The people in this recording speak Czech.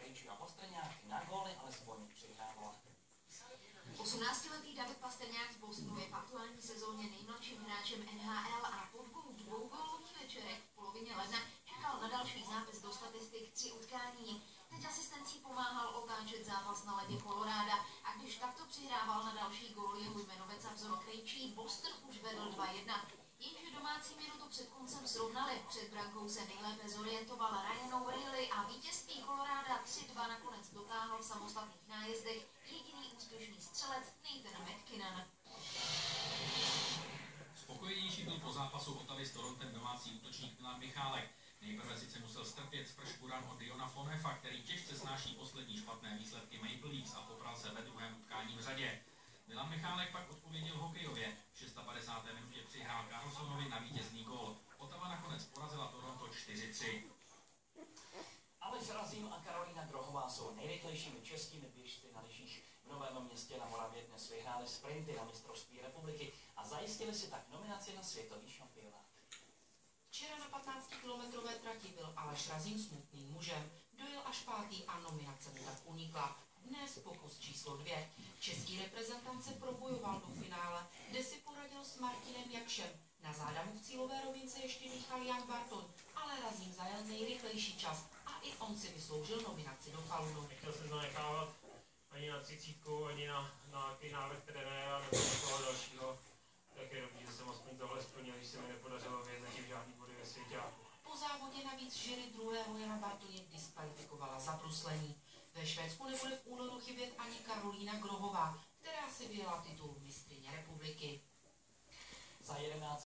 Krejčí a Pastrňák na góly alespoň přihrávala. 18letý David Pastrňák z Bostonu je v aktuální sezóně nejmladším hráčem NHL a po dvougólový večerek v polovině ledna čekal na další zápis do statistik 3 utkání. Teď asistencí pomáhal otáčet zápas na ledě Koloráda a když takto přihrával na další gól jeho jmenovec a vzor Krejčí, Boston už vedl 2-1. Jenže domácí minutu před koncem srovnali. Před brankou se nejlépe zorientoval Ryan O'Reilly a vítězství Koloráda 3-2 nakonec dotáhl v samostatných nájezdech jediný úspěšný střelec Nathan McKinnon. Spokojenější byl po zápasu Ottawy s Torontem domácí útočník Milan Michálek. Nejprve sice musel strpět spršku ran od Diona Phonefa, který těžce snáší poslední špatné výsledky Maple Leafs a popral se ve druhém utkání v řadě. Milan Michálek pak odpověděl hokejově. V 56. minutě přihrál Carlsonovi na vítězný gól. Ottawa nakonec porazila Toronto 4-3. Aleš Razím a Karolína Grohová jsou nejrychlejšími českými běžci na lyžích. V Novém Městě na Moravě dnes vyhráli sprinty na mistrovství republiky a zajistili si tak nominaci na světový šampionát. Včera na 15-kilometrové trati byl Aleš Razím smutným mužem. Dojel až 5. a nominace mu tak unikla. Dnes pokus číslo 2. Český reprezentant se probojoval do finále, kde si poradil s Martinem Jakšem. Na záda mu v cílové rovince ještě míchal Jan Bartoň, ale Razím zajel nejrychlejší čas a i on si vysloužil nominaci do Falunu. Nechtěl jsem zanechávat ani na 30, ani na nějaký návrh trenéra nebo někoho dalšího. Tak je dobrý, že jsem aspoň tohle splnil, když se mi nepodařilo vyjet zatím žádný body ve svěťáku. Po závodě navíc jury druhého Jana Bartoně diskvalifikovala za bruslení. Ve Švédsku nebude v únoru chybět ani Karolína Grohová, která si vyjela titul mistryně republiky. Za 11